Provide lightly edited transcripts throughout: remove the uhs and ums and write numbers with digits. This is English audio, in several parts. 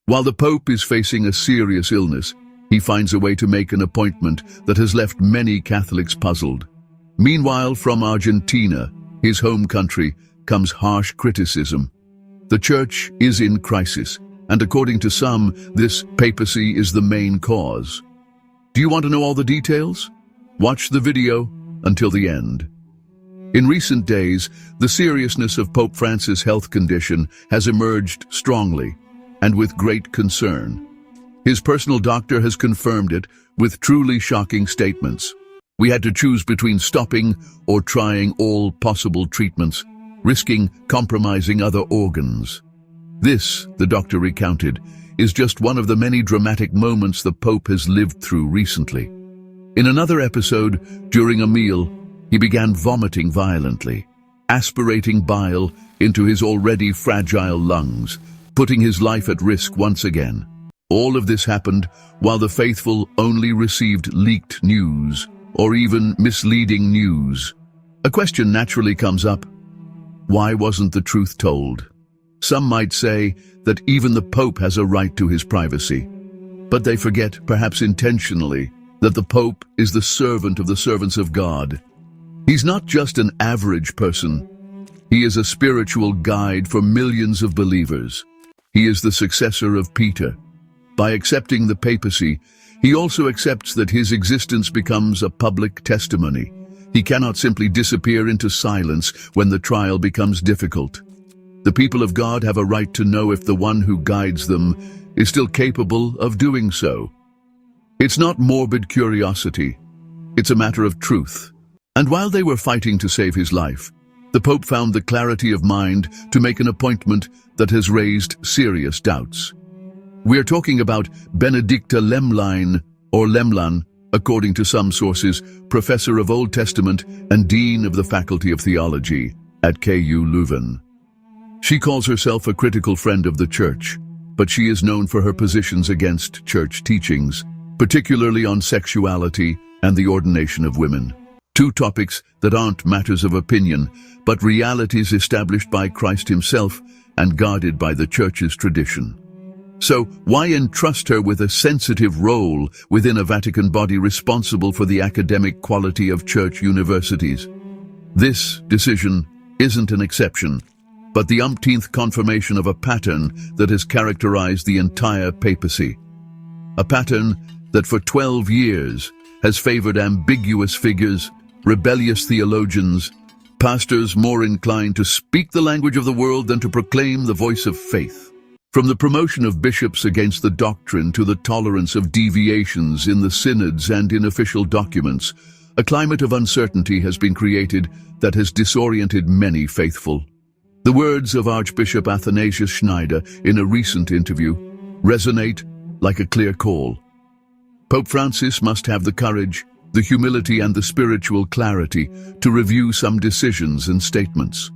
While the Pope is facing a serious illness, he finds a way to make an appointment that has left many Catholics puzzled. Meanwhile, from Argentina, his home country, comes harsh criticism. The Church is in crisis, and according to some, this papacy is the main cause. Do you want to know all the details? Watch the video until the end. In recent days, the seriousness of Pope Francis' health condition has emerged strongly and with great concern. His personal doctor has confirmed it with truly shocking statements. We had to choose between stopping or trying all possible treatments, risking compromising other organs. This, the doctor recounted, is just one of the many dramatic moments the Pope has lived through recently. In another episode, during a meal, he began vomiting violently, aspirating bile into his already fragile lungs, putting his life at risk once again. All of this happened while the faithful only received leaked news, or even misleading news. A question naturally comes up: why wasn't the truth told? Some might say that even the Pope has a right to his privacy, but they forget, perhaps intentionally, that the Pope is the servant of the servants of God. He's not just an average person. He is a spiritual guide for millions of believers. He is the successor of Peter. By accepting the papacy, he also accepts that his existence becomes a public testimony. He cannot simply disappear into silence when the trial becomes difficult. The people of God have a right to know if the one who guides them is still capable of doing so. It's not morbid curiosity. It's a matter of truth. And while they were fighting to save his life, the Pope found the clarity of mind to make an appointment that has raised serious doubts. We're talking about Benedicta Lemlein, or Lemlan, according to some sources, professor of Old Testament and dean of the Faculty of Theology at KU Leuven. She calls herself a critical friend of the Church, but she is known for her positions against Church teachings, particularly on sexuality and the ordination of women. Two topics that aren't matters of opinion, but realities established by Christ himself and guarded by the Church's tradition. So why entrust her with a sensitive role within a Vatican body responsible for the academic quality of Church universities? This decision isn't an exception, but the umpteenth confirmation of a pattern that has characterized the entire papacy. A pattern that for 12 years has favored ambiguous figures, rebellious theologians, pastors more inclined to speak the language of the world than to proclaim the voice of faith. From the promotion of bishops against the doctrine to the tolerance of deviations in the synods and in official documents, a climate of uncertainty has been created that has disoriented many faithful. The words of Archbishop Athanasius Schneider in a recent interview resonate like a clear call. Pope Francis must have the courage, the humility and the spiritual clarity to review some decisions and statements.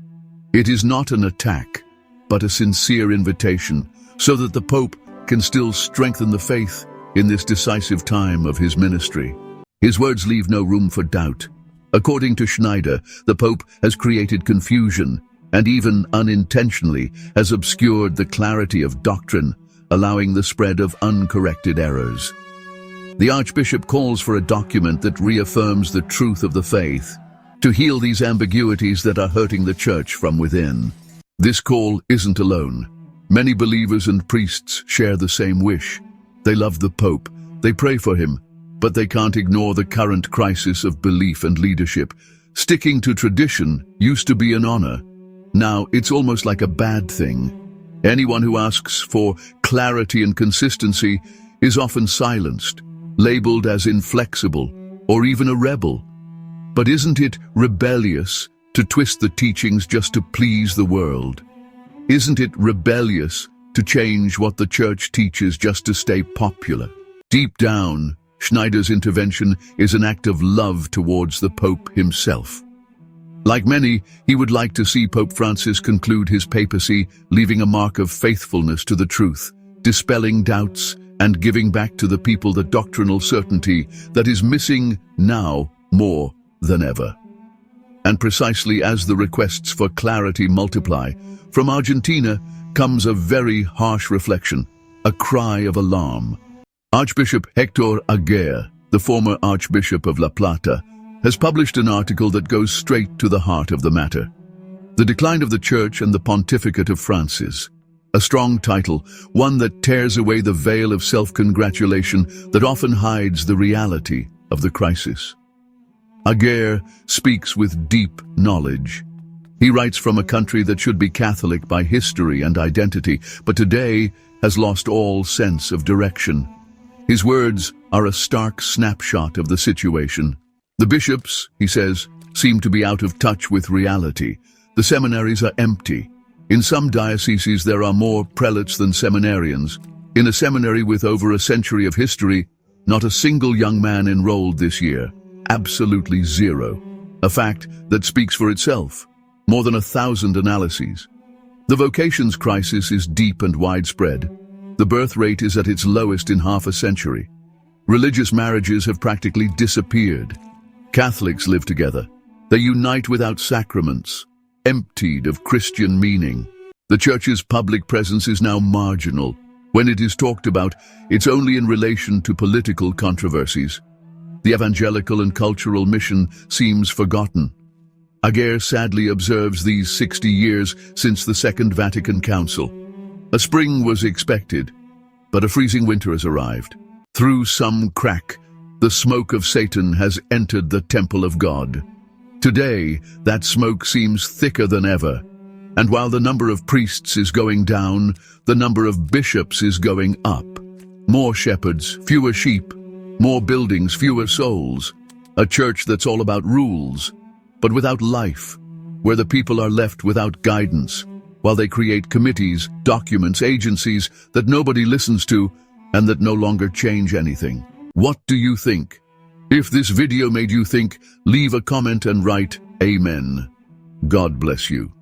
It is not an attack, but a sincere invitation so that the Pope can still strengthen the faith in this decisive time of his ministry. His words leave no room for doubt. According to Schneider, the Pope has created confusion and even unintentionally has obscured the clarity of doctrine, allowing the spread of uncorrected errors. The Archbishop calls for a document that reaffirms the truth of the faith, to heal these ambiguities that are hurting the Church from within. This call isn't alone. Many believers and priests share the same wish. They love the Pope, they pray for him, but they can't ignore the current crisis of belief and leadership. Sticking to tradition used to be an honor. Now it's almost like a bad thing. Anyone who asks for clarity and consistency is often silenced, labeled as inflexible, or even a rebel. But isn't it rebellious to twist the teachings just to please the world? Isn't it rebellious to change what the Church teaches just to stay popular? Deep down, Schneider's intervention is an act of love towards the Pope himself. Like many, he would like to see Pope Francis conclude his papacy, leaving a mark of faithfulness to the truth, dispelling doubts, and giving back to the people the doctrinal certainty that is missing now more than ever. And precisely as the requests for clarity multiply, from Argentina comes a very harsh reflection. a cry of alarm. Archbishop Hector Aguirre, the former Archbishop of La Plata, has published an article that goes straight to the heart of the matter. The Decline of the Church and the Pontificate of Francis. A strong title, one that tears away the veil of self-congratulation that often hides the reality of the crisis. Aguirre speaks with deep knowledge. He writes from a country that should be Catholic by history and identity, but today has lost all sense of direction. His words are a stark snapshot of the situation. The bishops, he says, seem to be out of touch with reality. The seminaries are empty. In some dioceses there are more prelates than seminarians. In a seminary with over a century of history, not a single young man enrolled this year. Absolutely zero. A fact that speaks for itself. More than 1,000 analyses. The vocations crisis is deep and widespread. The birth rate is at its lowest in half a century. Religious marriages have practically disappeared. Catholics live together. They unite without sacraments, emptied of Christian meaning. The Church's public presence is now marginal. When it is talked about, it's only in relation to political controversies. The evangelical and cultural mission seems forgotten. Aguirre sadly observes these 60 years since the Second Vatican Council. A spring was expected, but a freezing winter has arrived. Through some crack, the smoke of Satan has entered the temple of God. Today, that smoke seems thicker than ever, and while the number of priests is going down, the number of bishops is going up. More shepherds, fewer sheep, more buildings, fewer souls. A church that's all about rules, but without life, where the people are left without guidance, while they create committees, documents, agencies that nobody listens to and that no longer change anything. What do you think? If this video made you think, leave a comment and write Amen. God bless you.